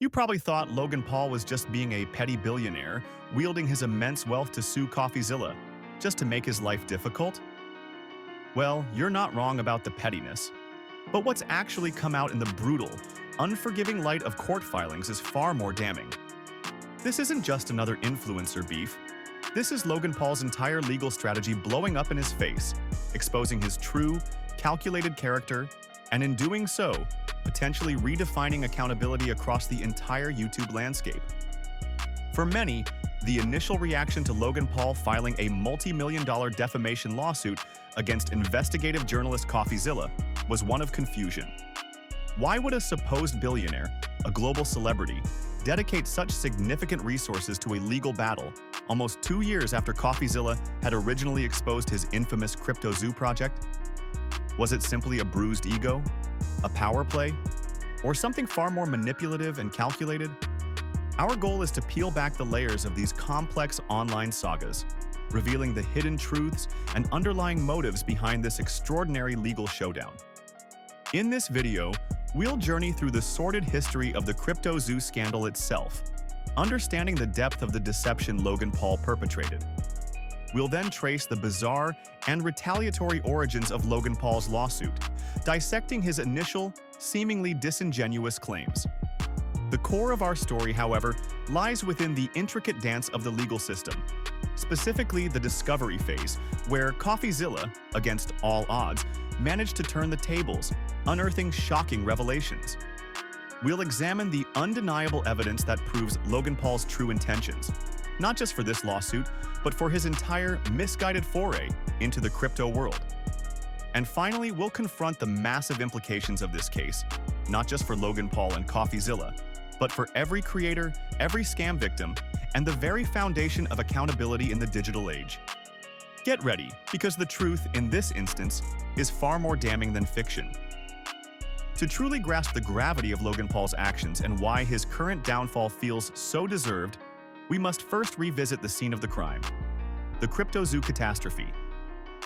You probably thought Logan Paul was just being a petty billionaire, wielding his immense wealth to sue Coffeezilla, just to make his life difficult? Well, you're not wrong about the pettiness. But what's actually come out in the brutal, unforgiving light of court filings is far more damning. This isn't just another influencer beef. This is Logan Paul's entire legal strategy blowing up in his face, exposing his true, calculated character, and in doing so, potentially redefining accountability across the entire YouTube landscape. For many, the initial reaction to Logan Paul filing a multi-million-dollar defamation lawsuit against investigative journalist Coffeezilla was one of confusion. Why would a supposed billionaire, a global celebrity, dedicate such significant resources to a legal battle almost 2 years after Coffeezilla had originally exposed his infamous CryptoZoo project? Was it simply a bruised ego? A power play? Or something far more manipulative and calculated? Our goal is to peel back the layers of these complex online sagas, revealing the hidden truths and underlying motives behind this extraordinary legal showdown. In this video, we'll journey through the sordid history of the CryptoZoo scandal itself, understanding the depth of the deception Logan Paul perpetrated. We'll then trace the bizarre and retaliatory origins of Logan Paul's lawsuit, dissecting his initial, seemingly disingenuous claims. The core of our story, however, lies within the intricate dance of the legal system, specifically the discovery phase, where Coffeezilla, against all odds, managed to turn the tables, unearthing shocking revelations. We'll examine the undeniable evidence that proves Logan Paul's true intentions, not just for this lawsuit, but for his entire misguided foray into the crypto world. And finally, we'll confront the massive implications of this case, not just for Logan Paul and Coffeezilla, but for every creator, every scam victim, and the very foundation of accountability in the digital age. Get ready, because the truth, in this instance, is far more damning than fiction. To truly grasp the gravity of Logan Paul's actions and why his current downfall feels so deserved, we must first revisit the scene of the crime, the CryptoZoo catastrophe.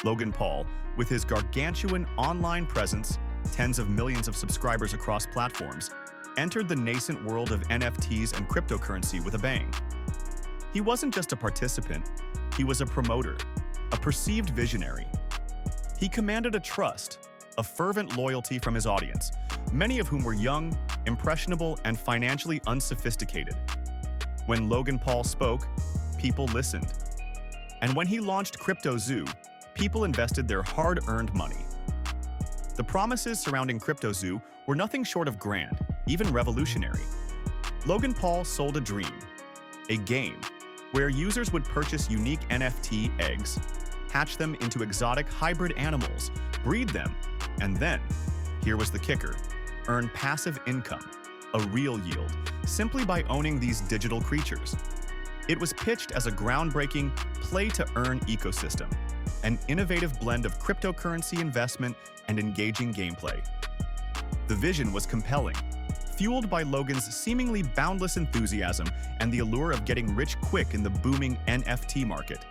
Logan Paul, with his gargantuan online presence, tens of millions of subscribers across platforms, entered the nascent world of NFTs and cryptocurrency with a bang. He wasn't just a participant, he was a promoter, a perceived visionary. He commanded a trust, a fervent loyalty from his audience, many of whom were young, impressionable, and financially unsophisticated. When Logan Paul spoke, people listened. And when he launched CryptoZoo, people invested their hard-earned money. The promises surrounding CryptoZoo were nothing short of grand, even revolutionary. Logan Paul sold a dream, a game, where users would purchase unique NFT eggs, hatch them into exotic hybrid animals, breed them, and then, here was the kicker, earn passive income, a real yield, simply by owning these digital creatures. It was pitched as a groundbreaking play-to-earn ecosystem, an innovative blend of cryptocurrency investment and engaging gameplay. The vision was compelling, fueled by Logan's seemingly boundless enthusiasm and the allure of getting rich quick in the booming NFT market.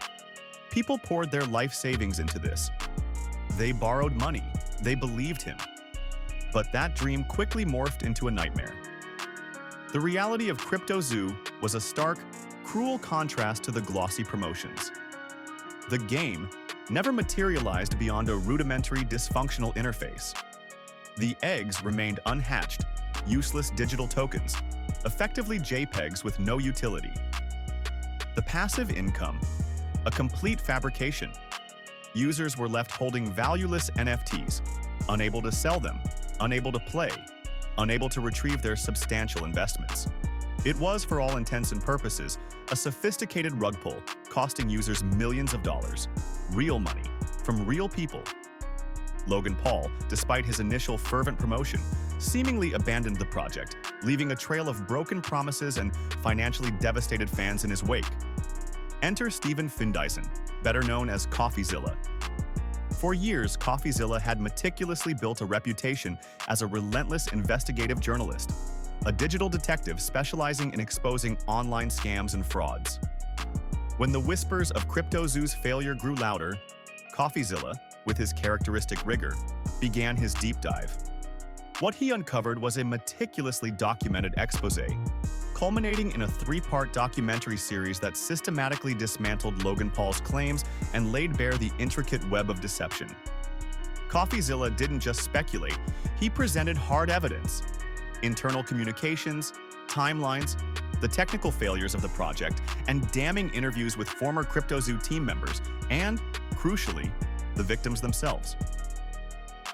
People poured their life savings into this. They borrowed money, they believed him. But that dream quickly morphed into a nightmare. The reality of CryptoZoo was a stark, cruel contrast to the glossy promotions. The game never materialized beyond a rudimentary, dysfunctional interface. The eggs remained unhatched, useless digital tokens, effectively JPEGs with no utility. The passive income, a complete fabrication. Users were left holding valueless NFTs, unable to sell them, unable to play, unable to retrieve their substantial investments. It was, for all intents and purposes, a sophisticated rug pull, costing users millions of dollars, real money, from real people. Logan Paul, despite his initial fervent promotion, seemingly abandoned the project, leaving a trail of broken promises and financially devastated fans in his wake. Enter Steven Findyson, better known as Coffeezilla. For years, Coffeezilla had meticulously built a reputation as a relentless investigative journalist, a digital detective specializing in exposing online scams and frauds. When the whispers of CryptoZoo's failure grew louder, Coffeezilla, with his characteristic rigor, began his deep dive. What he uncovered was a meticulously documented exposé, culminating in a three-part documentary series that systematically dismantled Logan Paul's claims and laid bare the intricate web of deception. Coffeezilla didn't just speculate, he presented hard evidence. Internal communications, timelines, the technical failures of the project, and damning interviews with former CryptoZoo team members, and, crucially, the victims themselves.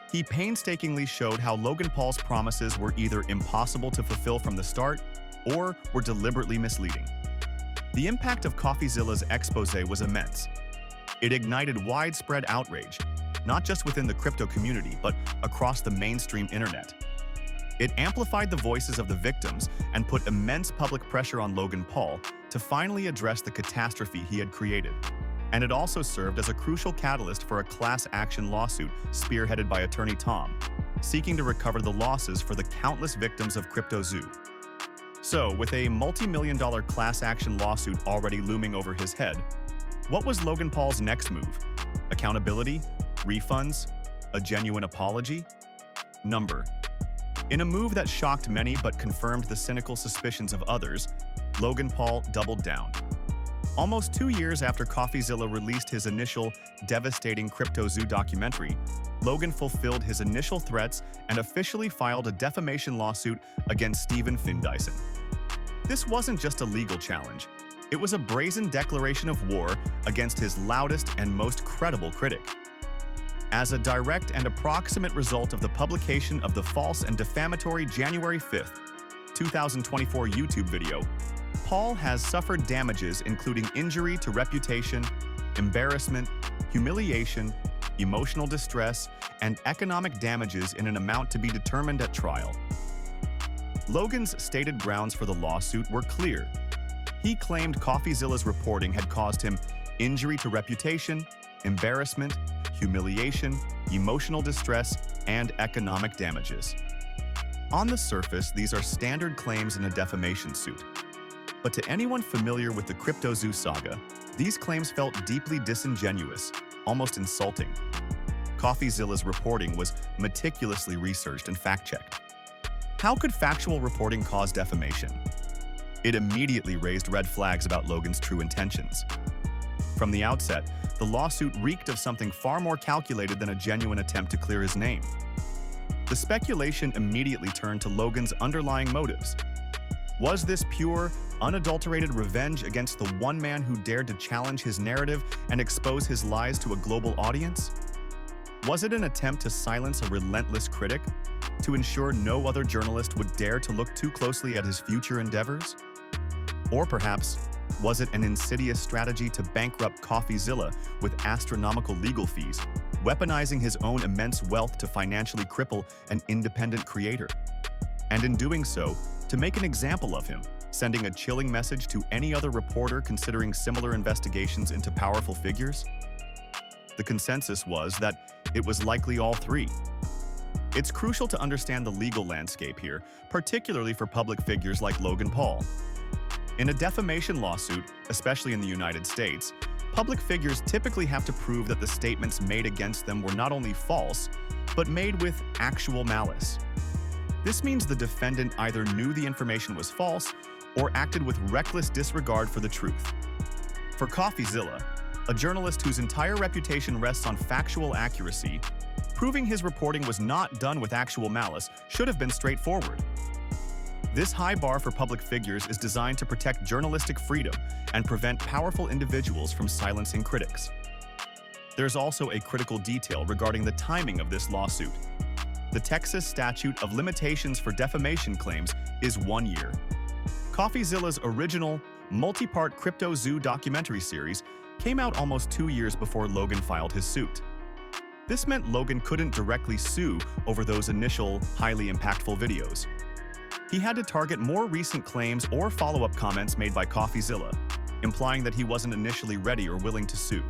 He painstakingly showed how Logan Paul's promises were either impossible to fulfill from the start or were deliberately misleading. The impact of Coffeezilla's exposé was immense. It ignited widespread outrage, not just within the crypto community, but across the mainstream internet. It amplified the voices of the victims and put immense public pressure on Logan Paul to finally address the catastrophe he had created. And it also served as a crucial catalyst for a class action lawsuit spearheaded by attorney Tom, seeking to recover the losses for the countless victims of CryptoZoo. So, with a multi-million-dollar class action lawsuit already looming over his head, what was Logan Paul's next move? Accountability? Refunds? A genuine apology? Number. In a move that shocked many but confirmed the cynical suspicions of others, Logan Paul doubled down. Almost 2 years after Coffeezilla released his initial devastating CryptoZoo documentary, Logan fulfilled his initial threats and officially filed a defamation lawsuit against Stephen Findyson. This wasn't just a legal challenge. It was a brazen declaration of war against his loudest and most credible critic. As a direct and approximate result of the publication of the false and defamatory January 5, 2024 YouTube video, Paul has suffered damages including injury to reputation, embarrassment, humiliation, emotional distress, and economic damages in an amount to be determined at trial. Logan's stated grounds for the lawsuit were clear. He claimed Coffeezilla's reporting had caused him injury to reputation, embarrassment, humiliation, emotional distress, and economic damages. On the surface, these are standard claims in a defamation suit. But to anyone familiar with the CryptoZoo saga, these claims felt deeply disingenuous, almost insulting. Coffeezilla's reporting was meticulously researched and fact-checked. How could factual reporting cause defamation? It immediately raised red flags about Logan's true intentions. From the outset, the lawsuit reeked of something far more calculated than a genuine attempt to clear his name. The speculation immediately turned to Logan's underlying motives. Was this pure, unadulterated revenge against the one man who dared to challenge his narrative and expose his lies to a global audience? Was it an attempt to silence a relentless critic, to ensure no other journalist would dare to look too closely at his future endeavors? Or perhaps, was it an insidious strategy to bankrupt Coffeezilla with astronomical legal fees, weaponizing his own immense wealth to financially cripple an independent creator? And in doing so, to make an example of him, sending a chilling message to any other reporter considering similar investigations into powerful figures? The consensus was that it was likely all three. It's crucial to understand the legal landscape here, particularly for public figures like Logan Paul. In a defamation lawsuit, especially in the United States, public figures typically have to prove that the statements made against them were not only false, but made with actual malice. This means the defendant either knew the information was false or acted with reckless disregard for the truth. For Coffeezilla, a journalist whose entire reputation rests on factual accuracy, proving his reporting was not done with actual malice should have been straightforward. This high bar for public figures is designed to protect journalistic freedom and prevent powerful individuals from silencing critics. There's also a critical detail regarding the timing of this lawsuit. The Texas statute of limitations for defamation claims is 1 year. Coffeezilla's original, multi-part CryptoZoo documentary series came out almost 2 years before Logan filed his suit. This meant Logan couldn't directly sue over those initial, highly impactful videos. He had to target more recent claims or follow-up comments made by Coffeezilla, implying that he wasn't initially ready or willing to sue.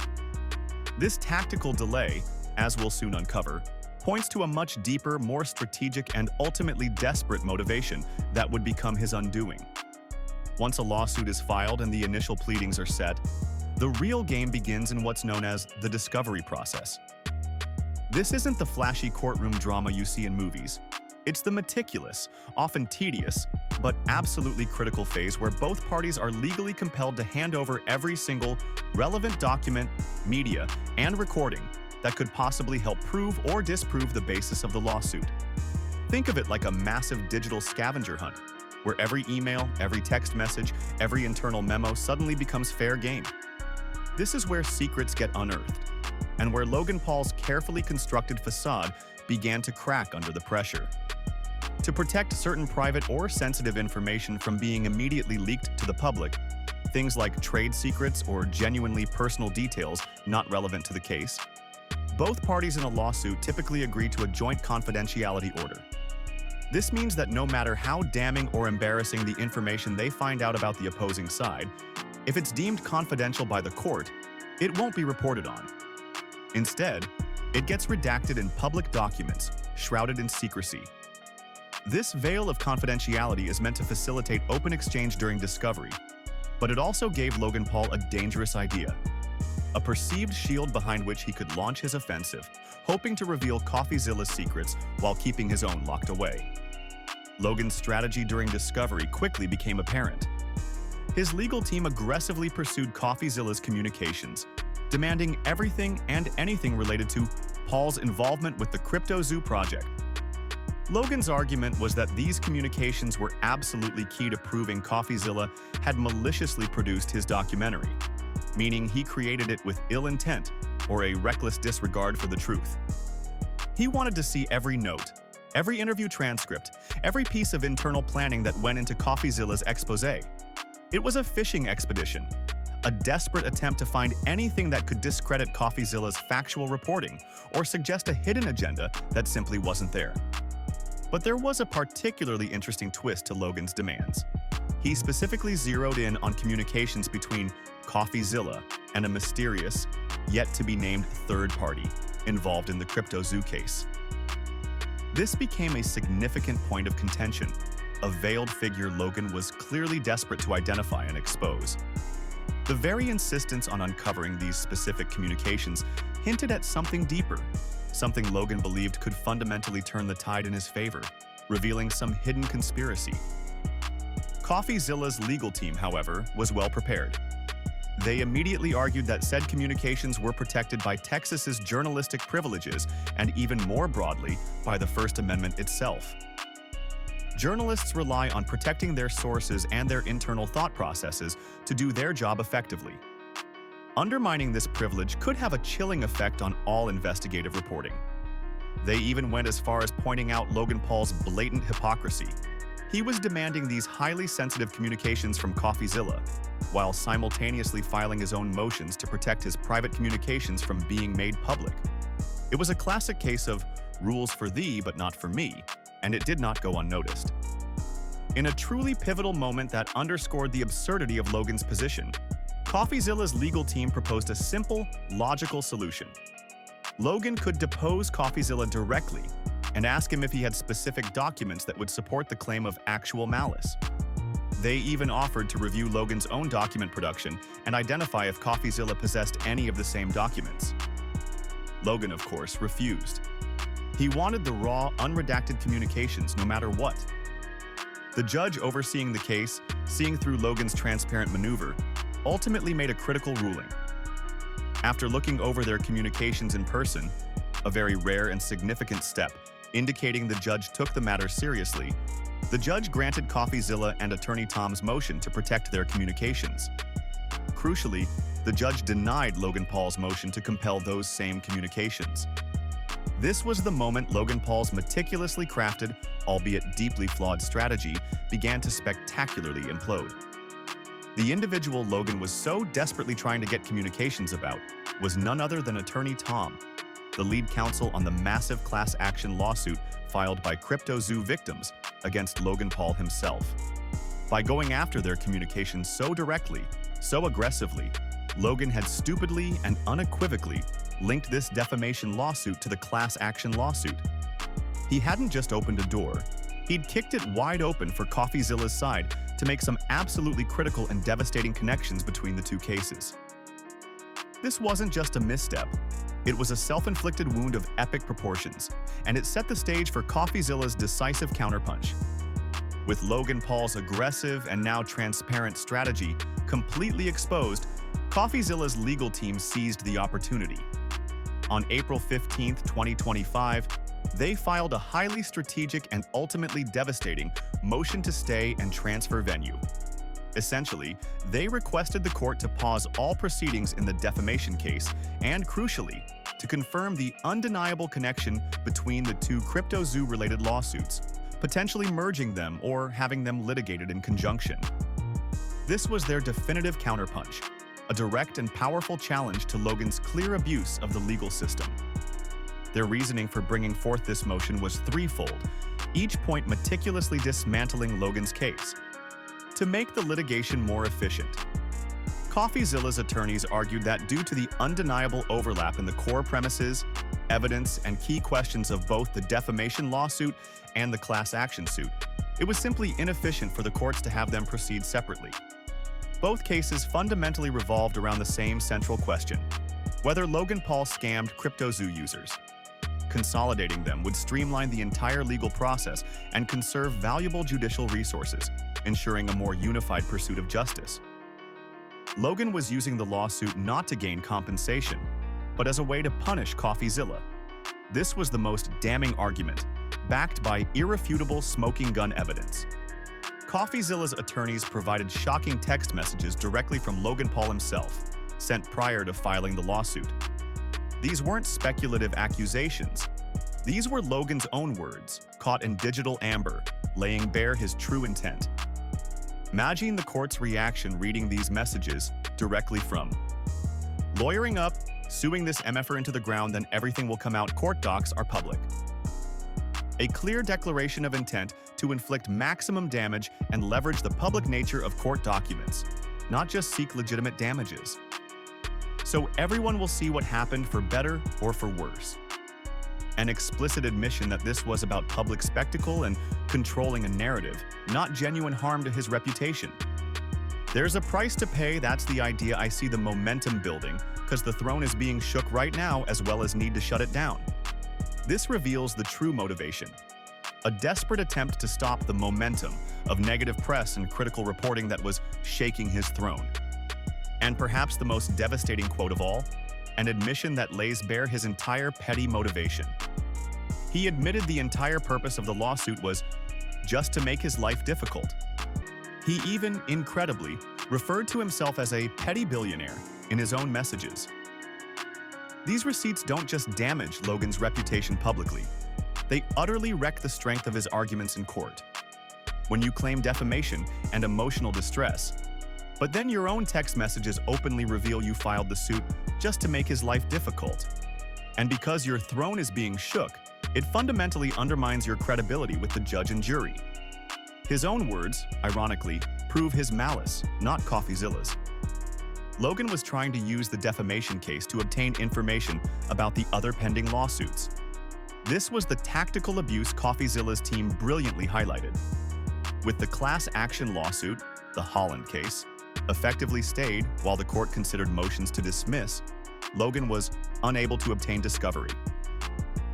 This tactical delay, as we'll soon uncover, points to a much deeper, more strategic, and ultimately desperate motivation that would become his undoing. Once a lawsuit is filed and the initial pleadings are set, the real game begins in what's known as the discovery process. This isn't the flashy courtroom drama you see in movies. It's the meticulous, often tedious, but absolutely critical phase where both parties are legally compelled to hand over every single relevant document, media, and recording that could possibly help prove or disprove the basis of the lawsuit. Think of it like a massive digital scavenger hunt, where every email, every text message, every internal memo suddenly becomes fair game. This is where secrets get unearthed, and where Logan Paul's carefully constructed facade began to crack under the pressure. To protect certain private or sensitive information from being immediately leaked to the public, things like trade secrets or genuinely personal details not relevant to the case, both parties in a lawsuit typically agree to a joint confidentiality order. This means that no matter how damning or embarrassing the information they find out about the opposing side, if it's deemed confidential by the court, it won't be reported on. Instead, it gets redacted in public documents, shrouded in secrecy. This veil of confidentiality is meant to facilitate open exchange during discovery, but it also gave Logan Paul a dangerous idea, a perceived shield behind which he could launch his offensive, hoping to reveal Coffeezilla's secrets while keeping his own locked away. Logan's strategy during discovery quickly became apparent. His legal team aggressively pursued Coffeezilla's communications, demanding everything and anything related to Paul's involvement with the CryptoZoo project. Logan's argument was that these communications were absolutely key to proving Coffeezilla had maliciously produced his documentary, meaning he created it with ill intent or a reckless disregard for the truth. He wanted to see every note, every interview transcript, every piece of internal planning that went into Coffeezilla's exposé. It was a fishing expedition, a desperate attempt to find anything that could discredit Coffeezilla's factual reporting or suggest a hidden agenda that simply wasn't there. But there was a particularly interesting twist to Logan's demands. He specifically zeroed in on communications between Coffeezilla and a mysterious, yet-to-be-named third party involved in the CryptoZoo case. This became a significant point of contention, a veiled figure Logan was clearly desperate to identify and expose. The very insistence on uncovering these specific communications hinted at something deeper, something Logan believed could fundamentally turn the tide in his favor, revealing some hidden conspiracy. Coffeezilla's legal team, however, was well prepared. They immediately argued that said communications were protected by Texas's journalistic privileges and even more broadly by the First Amendment itself. Journalists rely on protecting their sources and their internal thought processes to do their job effectively. Undermining this privilege could have a chilling effect on all investigative reporting. They even went as far as pointing out Logan Paul's blatant hypocrisy. He was demanding these highly sensitive communications from Coffeezilla, while simultaneously filing his own motions to protect his private communications from being made public. It was a classic case of rules for thee but not for me, and it did not go unnoticed. In a truly pivotal moment that underscored the absurdity of Logan's position, Coffeezilla's legal team proposed a simple, logical solution. Logan could depose Coffeezilla directly and ask him if he had specific documents that would support the claim of actual malice. They even offered to review Logan's own document production and identify if Coffeezilla possessed any of the same documents. Logan, of course, refused. He wanted the raw, unredacted communications no matter what. The judge overseeing the case, seeing through Logan's transparent maneuver, ultimately made a critical ruling. After looking over their communications in person, a very rare and significant step, indicating the judge took the matter seriously, the judge granted Coffeezilla and attorney Tom's motion to protect their communications. Crucially, the judge denied Logan Paul's motion to compel those same communications. This was the moment Logan Paul's meticulously crafted, albeit deeply flawed strategy began to spectacularly implode. The individual Logan was so desperately trying to get communications about was none other than attorney Tom, the lead counsel on the massive class action lawsuit filed by CryptoZoo victims against Logan Paul himself. By going after their communications so directly, so aggressively, Logan had stupidly and unequivocally linked this defamation lawsuit to the class action lawsuit. He hadn't just opened a door, he'd kicked it wide open for Coffeezilla's side to make some absolutely critical and devastating connections between the two cases. This wasn't just a misstep, It was a self-inflicted wound of epic proportions, and it set the stage for Coffeezilla's decisive counterpunch. With Logan Paul's aggressive and now transparent strategy completely exposed, Coffeezilla's legal team seized the opportunity. On April 15, 2025, they filed a highly strategic and ultimately devastating motion to stay and transfer venue. Essentially, they requested the court to pause all proceedings in the defamation case and, crucially, to confirm the undeniable connection between the two CryptoZoo-related lawsuits, potentially merging them or having them litigated in conjunction. This was their definitive counterpunch, a direct and powerful challenge to Logan's clear abuse of the legal system. Their reasoning for bringing forth this motion was threefold, each point meticulously dismantling Logan's case. To make the litigation more efficient, Coffeezilla's attorneys argued that due to the undeniable overlap in the core premises, evidence, and key questions of both the defamation lawsuit and the class action suit, it was simply inefficient for the courts to have them proceed separately. Both cases fundamentally revolved around the same central question: whether Logan Paul scammed CryptoZoo users. Consolidating them would streamline the entire legal process and conserve valuable judicial resources, ensuring a more unified pursuit of justice. Logan was using the lawsuit not to gain compensation, but as a way to punish Coffeezilla. This was the most damning argument, backed by irrefutable smoking gun evidence. Coffeezilla's attorneys provided shocking text messages directly from Logan Paul himself, sent prior to filing the lawsuit. These weren't speculative accusations. These were Logan's own words, caught in digital amber, laying bare his true intent. Imagine the court's reaction reading these messages directly from lawyering up, suing this MFer into the ground, then everything will come out. Court docs are public. A clear declaration of intent to inflict maximum damage and leverage the public nature of court documents, not just seek legitimate damages. So everyone will see what happened, for better or for worse. An explicit admission that this was about public spectacle and controlling a narrative, not genuine harm to his reputation. There's a price to pay. That's the idea. I see the momentum building, because the throne is being shook right now, as well as need to shut it down. This reveals the true motivation: a desperate attempt to stop the momentum of negative press and critical reporting that was shaking his throne. And perhaps the most devastating quote of all, an admission that lays bare his entire petty motivation. He admitted the entire purpose of the lawsuit was just to make his life difficult. He even, incredibly, referred to himself as a petty billionaire in his own messages. These receipts don't just damage Logan's reputation publicly, they utterly wreck the strength of his arguments in court. When you claim defamation and emotional distress, but then your own text messages openly reveal you filed the suit just to make his life difficult. And because your throne is being shook, it fundamentally undermines your credibility with the judge and jury. His own words, ironically, prove his malice, not Coffeezilla's. Logan was trying to use the defamation case to obtain information about the other pending lawsuits. This was the tactical abuse Coffeezilla's team brilliantly highlighted. With the class action lawsuit, the Holland case, effectively stayed while the court considered motions to dismiss, Logan was unable to obtain discovery.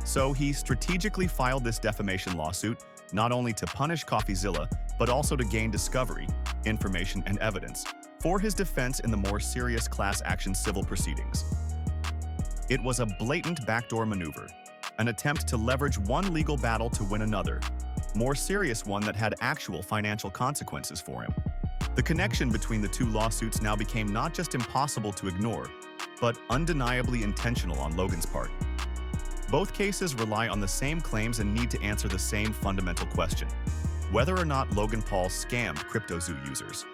So he strategically filed this defamation lawsuit not only to punish Coffeezilla, but also to gain discovery, information, and evidence for his defense in the more serious class action civil proceedings. It was a blatant backdoor maneuver, an attempt to leverage one legal battle to win another, more serious one that had actual financial consequences for him. The connection between the two lawsuits now became not just impossible to ignore, but undeniably intentional on Logan's part. Both cases rely on the same claims and need to answer the same fundamental question: whether or not Logan Paul scammed CryptoZoo users.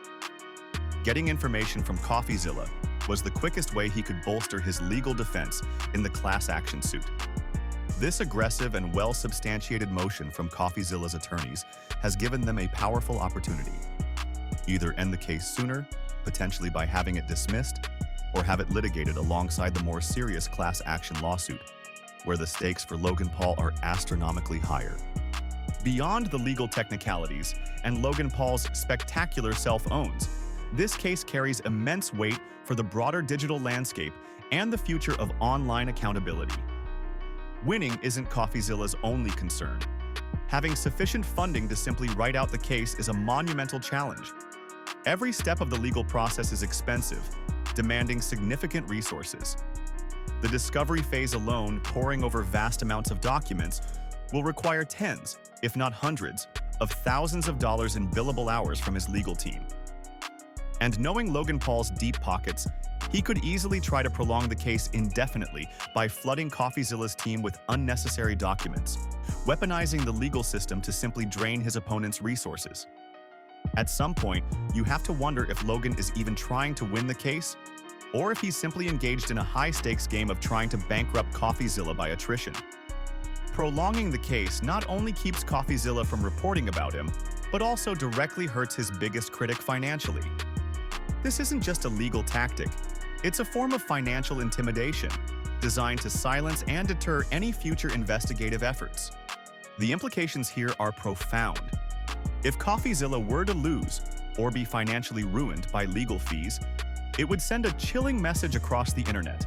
Getting information from Coffeezilla was the quickest way he could bolster his legal defense in the class action suit. This aggressive and well-substantiated motion from Coffeezilla's attorneys has given them a powerful opportunity. Either end the case sooner, potentially by having it dismissed, or have it litigated alongside the more serious class action lawsuit, where the stakes for Logan Paul are astronomically higher. Beyond the legal technicalities and Logan Paul's spectacular self-owns, this case carries immense weight for the broader digital landscape and the future of online accountability. Winning isn't Coffeezilla's only concern. Having sufficient funding to simply write out the case is a monumental challenge. Every step of the legal process is expensive, demanding significant resources. The discovery phase alone, poring over vast amounts of documents, will require tens, if not hundreds, of thousands of dollars in billable hours from his legal team. And knowing Logan Paul's deep pockets, he could easily try to prolong the case indefinitely by flooding Coffeezilla's team with unnecessary documents, weaponizing the legal system to simply drain his opponent's resources. At some point, you have to wonder if Logan is even trying to win the case, or if he's simply engaged in a high-stakes game of trying to bankrupt Coffeezilla by attrition. Prolonging the case not only keeps Coffeezilla from reporting about him, but also directly hurts his biggest critic financially. This isn't just a legal tactic, it's a form of financial intimidation, designed to silence and deter any future investigative efforts. The implications here are profound. If Coffeezilla were to lose, or be financially ruined by legal fees, it would send a chilling message across the internet.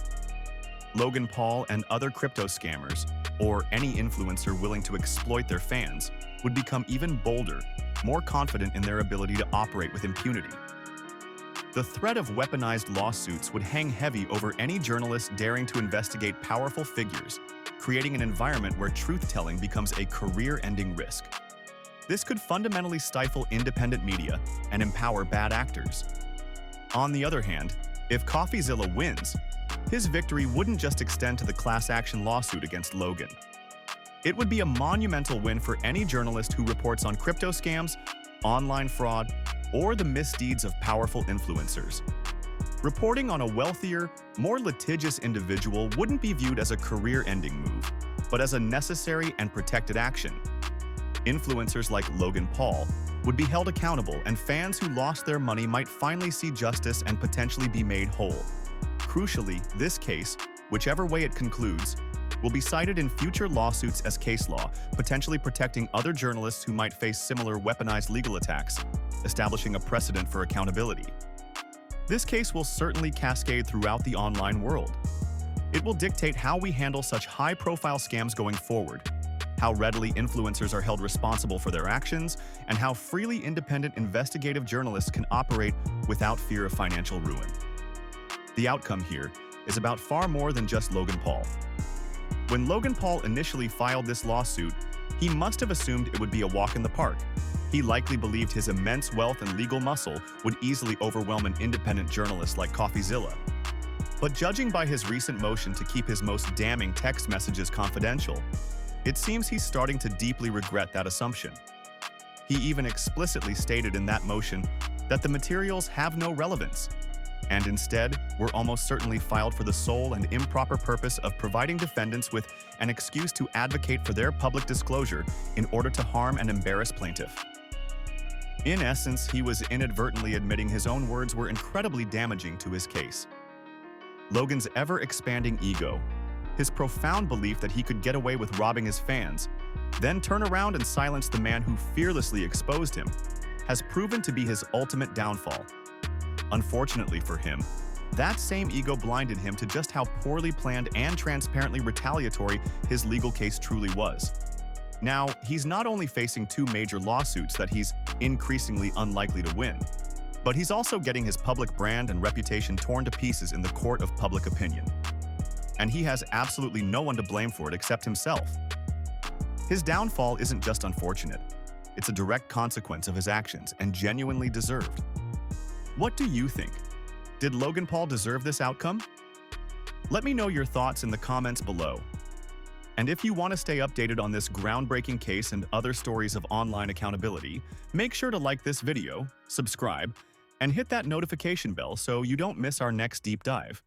Logan Paul and other crypto scammers, or any influencer willing to exploit their fans, would become even bolder, more confident in their ability to operate with impunity. The threat of weaponized lawsuits would hang heavy over any journalist daring to investigate powerful figures, creating an environment where truth-telling becomes a career-ending risk. This could fundamentally stifle independent media and empower bad actors. On the other hand, if Coffeezilla wins, his victory wouldn't just extend to the class action lawsuit against Logan. It would be a monumental win for any journalist who reports on crypto scams, online fraud, or the misdeeds of powerful influencers. Reporting on a wealthier, more litigious individual wouldn't be viewed as a career-ending move, but as a necessary and protected action. Influencers like Logan Paul would be held accountable, and fans who lost their money might finally see justice and potentially be made whole. Crucially, this case, whichever way it concludes, will be cited in future lawsuits as case law, potentially protecting other journalists who might face similar weaponized legal attacks, establishing a precedent for accountability. This case will certainly cascade throughout the online world. It will dictate how we handle such high-profile scams going forward, how readily influencers are held responsible for their actions, and how freely independent investigative journalists can operate without fear of financial ruin. The outcome here is about far more than just Logan Paul. When Logan Paul initially filed this lawsuit, he must have assumed it would be a walk in the park. He likely believed his immense wealth and legal muscle would easily overwhelm an independent journalist like Coffeezilla. But judging by his recent motion to keep his most damning text messages confidential, it seems he's starting to deeply regret that assumption. He even explicitly stated in that motion that the materials have no relevance, and instead were almost certainly filed for the sole and improper purpose of providing defendants with an excuse to advocate for their public disclosure in order to harm and embarrass plaintiff. In essence, he was inadvertently admitting his own words were incredibly damaging to his case. Logan's ever-expanding ego, his profound belief that he could get away with robbing his fans, then turn around and silence the man who fearlessly exposed him, has proven to be his ultimate downfall. Unfortunately for him, that same ego blinded him to just how poorly planned and transparently retaliatory his legal case truly was. Now, he's not only facing two major lawsuits that he's increasingly unlikely to win, but he's also getting his public brand and reputation torn to pieces in the court of public opinion. And he has absolutely no one to blame for it except himself. His downfall isn't just unfortunate, it's a direct consequence of his actions and genuinely deserved. What do you think? Did Logan Paul deserve this outcome? Let me know your thoughts in the comments below. And if you want to stay updated on this groundbreaking case and other stories of online accountability, make sure to like this video, subscribe, and hit that notification bell so you don't miss our next deep dive.